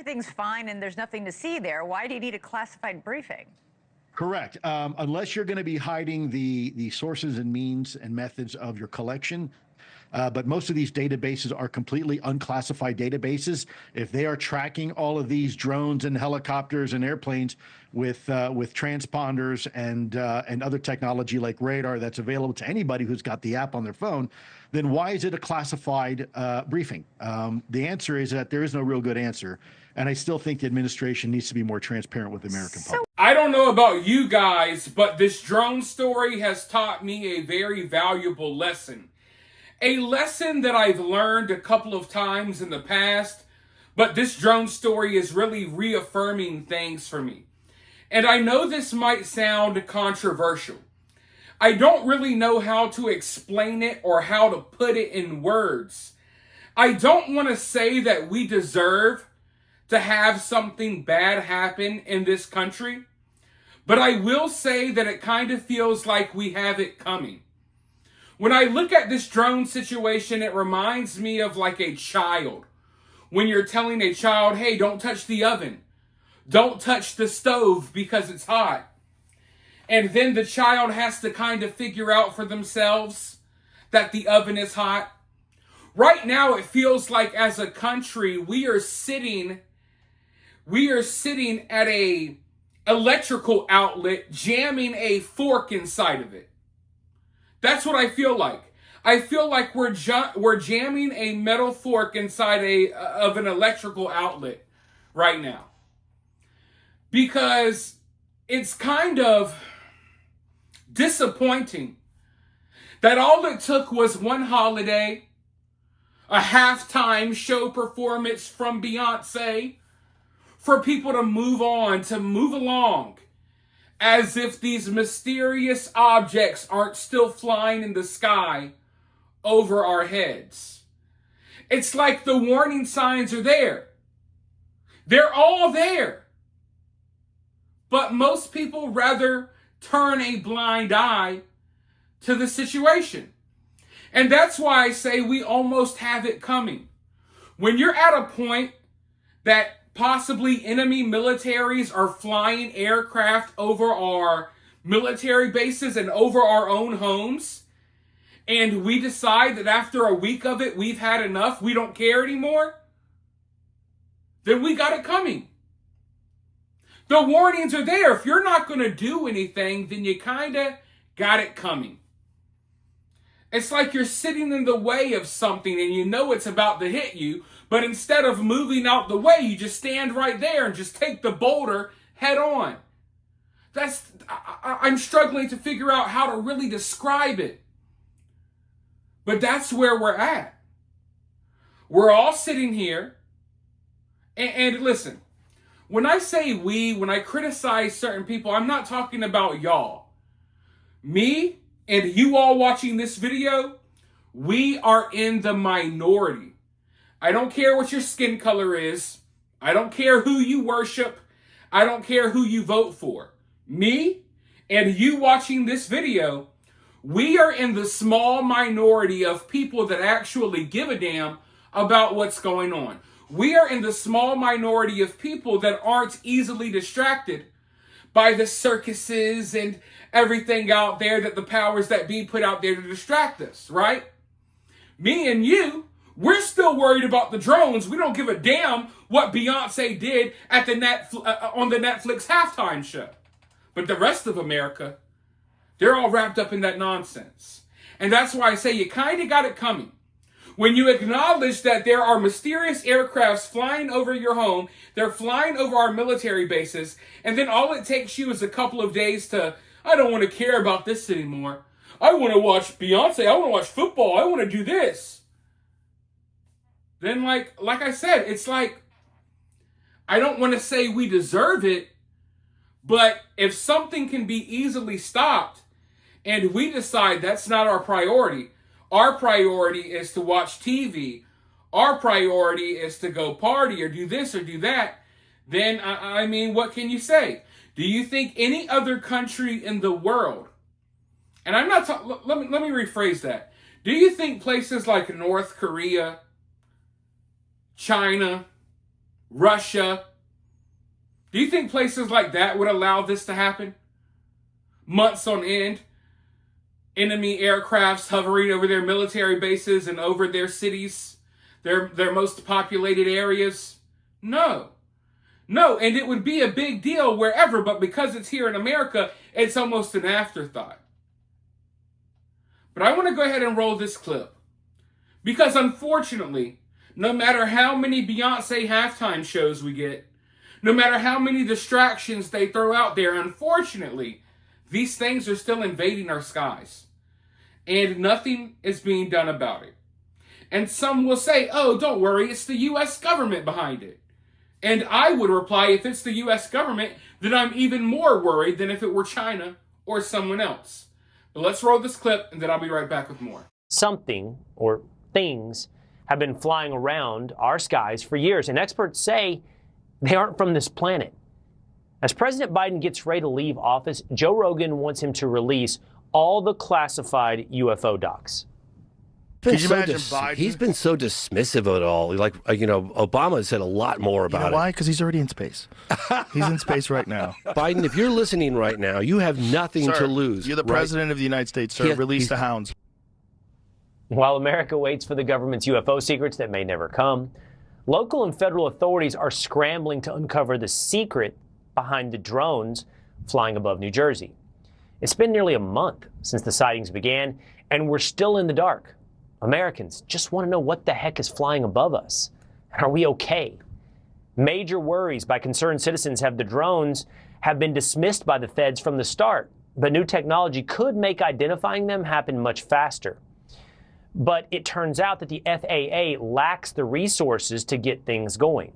everything's fine and there's nothing to see there, why do you need a classified briefing? Correct. Unless you're going to be hiding the sources and means and methods of your collection. But most of these databases are completely unclassified databases. If they are tracking all of these drones and helicopters and airplanes with transponders and other technology like radar that's available to anybody who's got the app on their phone, then why is it a classified briefing? The answer is that there is no real good answer. And I still think the administration needs to be more transparent with the American public. I don't know about you guys, but this drone story has taught me a very valuable lesson. A lesson that I've learned a couple of times in the past, but this drone story is really reaffirming things for me. And I know this might sound controversial. I don't really know how to explain it or how to put it in words. I don't want to say that we deserve to have something bad happen in this country, but I will say that it kind of feels like we have it coming. When I look at this drone situation, it reminds me of like a child. When you're telling a child, hey, don't touch the oven. Don't touch the stove because it's hot. And then the child has to kind of figure out for themselves that the oven is hot. Right now, it feels like as a country, we are sitting at a electrical outlet, jamming a fork inside of it. That's what I feel like. I feel like we're jamming a metal fork inside of an electrical outlet right now. Because it's kind of disappointing that all it took was one holiday, a halftime show performance from Beyonce, for people to move on, to move along, as if these mysterious objects aren't still flying in the sky over our heads. It's like the warning signs are there. They're all there. But most people rather turn a blind eye to the situation. And that's why I say we almost have it coming. When you're at a point that possibly enemy militaries are flying aircraft over our military bases and over our own homes, and we decide that after a week of it, we've had enough, we don't care anymore, then we got it coming. The warnings are there. If you're not going to do anything, then you kind of got it coming. It's like you're sitting in the way of something and you know it's about to hit you, but instead of moving out the way, you just stand right there and just take the boulder head on. I'm struggling to figure out how to really describe it. But that's where we're at. We're all sitting here. And listen, when I say we, when I criticize certain people, I'm not talking about y'all. Me and you all watching this video, we are in the minority. I don't care what your skin color is. I don't care who you worship. I don't care who you vote for. Me and you watching this video, we are in the small minority of people that actually give a damn about what's going on. We are in the small minority of people that aren't easily distracted by the circuses and everything out there that the powers that be put out there to distract us, right? Me and you, we're still worried about the drones. We don't give a damn what Beyonce did at the on the Netflix halftime show. But the rest of America, they're all wrapped up in that nonsense. And that's why I say you kind of got it coming. When you acknowledge that there are mysterious aircrafts flying over your home, they're flying over our military bases, and then all it takes you is a couple of days to, I don't want to care about this anymore. I want to watch Beyonce. I want to watch football. I want to do this. Then like I said, it's like, I don't want to say we deserve it, but if something can be easily stopped and we decide that's not our priority is to watch TV, our priority is to go party or do this or do that, then, I mean, what can you say? Do you think any other country in the world, and I'm not let me rephrase that. Do you think places like North Korea, China, Russia. Do you think places like that would allow this to happen? Months on end, enemy aircrafts hovering over their military bases and over their cities, their most populated areas? No. No, and it would be a big deal wherever, but because it's here in America, it's almost an afterthought. But I want to go ahead and roll this clip. Because unfortunately, no matter how many Beyonce halftime shows we get, no matter how many distractions they throw out there, unfortunately, these things are still invading our skies. And nothing is being done about it. And some will say, oh, don't worry, it's the U.S. government behind it. And I would reply, if it's the U.S. government, then I'm even more worried than if it were China or someone else. But let's roll this clip, and then I'll be right back with more. Something or things have been flying around our skies for years, and experts say they aren't from this planet. As President Biden gets ready to leave office, Joe Rogan wants him to release all the classified UFO docs. Can you imagine Biden? He's been so dismissive of it all. Like, Obama said a lot more about it. You know why? Because he's already in space. He's in space right now. Biden, if you're listening right now, you have nothing to lose. You're the president of the United States, sir. Release the hounds. While America waits for the government's UFO secrets that may never come, local and federal authorities are scrambling to uncover the secret behind the drones flying above New Jersey. It's been nearly a month since the sightings began, and we're still in the dark. Americans just want to know what the heck is flying above us. Are we okay? Major worries by concerned citizens have the drones have been dismissed by the feds from the start, but new technology could make identifying them happen much faster. But it turns out that the FAA lacks the resources to get things going.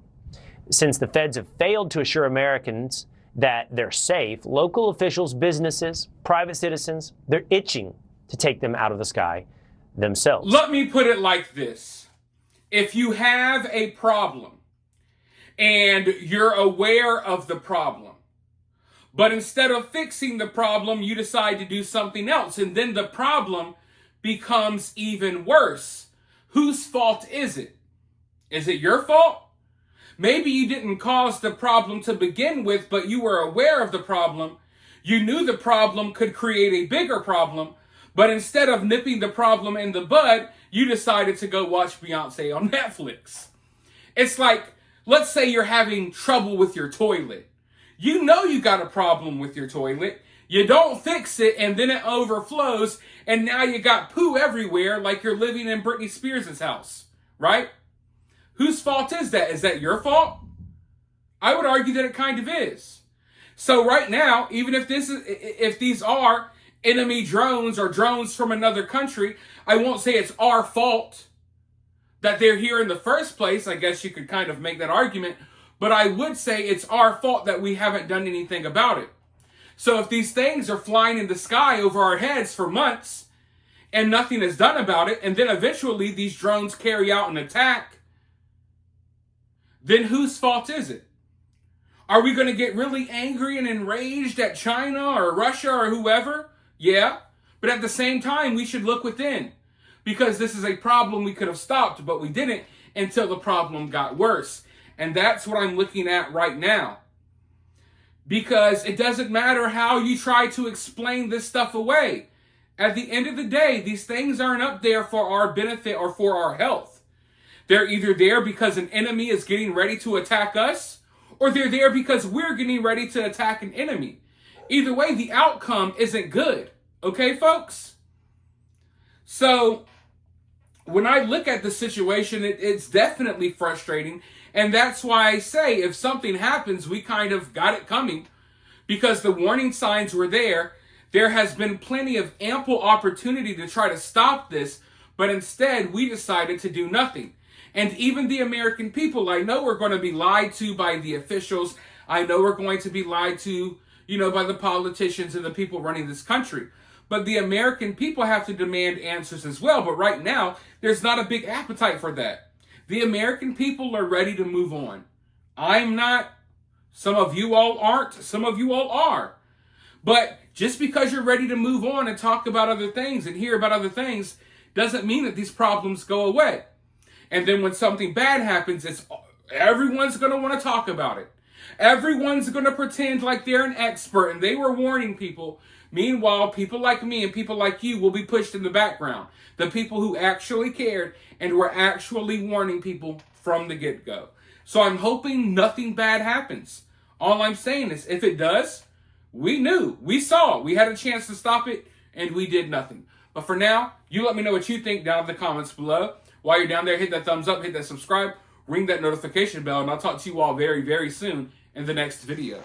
Since the feds have failed to assure Americans that they're safe, local officials, businesses, private citizens, they're itching to take them out of the sky themselves. Let me put it like this. If you have a problem and you're aware of the problem, but instead of fixing the problem, you decide to do something else, and then the problem becomes even worse, whose fault is it? Is it your fault? Maybe you didn't cause the problem to begin with, but you were aware of the problem. You knew the problem could create a bigger problem, but instead of nipping the problem in the bud, you decided to go watch Beyonce on Netflix. It's like, let's say you're having trouble with your toilet. You know you got a problem with your toilet. You don't fix it, and then it overflows, and now you got poo everywhere like you're living in Britney Spears' house, right? Whose fault is that? Is that your fault? I would argue that it kind of is. So right now, even if these are enemy drones or drones from another country, I won't say it's our fault that they're here in the first place. I guess you could kind of make that argument, but I would say it's our fault that we haven't done anything about it. So if these things are flying in the sky over our heads for months and nothing is done about it, and then eventually these drones carry out an attack, then whose fault is it? Are we going to get really angry and enraged at China or Russia or whoever? Yeah, but at the same time, we should look within, because this is a problem we could have stopped, but we didn't until the problem got worse. And that's what I'm looking at right now. Because it doesn't matter how you try to explain this stuff away. At the end of the day, these things aren't up there for our benefit or for our health. They're either there because an enemy is getting ready to attack us, or they're there because we're getting ready to attack an enemy. Either way, the outcome isn't good. Okay, folks? So, when I look at the situation, it's definitely frustrating. And that's why I say, if something happens, we kind of got it coming. Because the warning signs were there. There has been plenty of ample opportunity to try to stop this. But instead, we decided to do nothing. And even the American people, I know we're going to be lied to by the officials. I know we're going to be lied to, by the politicians and the people running this country. But the American people have to demand answers as well. But right now, there's not a big appetite for that. The American people are ready to move on. I'm not. Some of you all aren't. Some of you all are. But just because you're ready to move on and talk about other things and hear about other things doesn't mean that these problems go away. And then when something bad happens, Everyone's going to want to talk about it. Everyone's going to pretend like they're an expert and they were warning people. Meanwhile, people like me and people like you will be pushed in the background. The people who actually cared and were actually warning people from the get-go. So I'm hoping nothing bad happens. All I'm saying is, if it does, we knew, we saw, we had a chance to stop it, and we did nothing. But for now, you let me know what you think down in the comments below. While you're down there, hit that thumbs up, hit that subscribe, ring that notification bell, and I'll talk to you all very, very soon in the next video.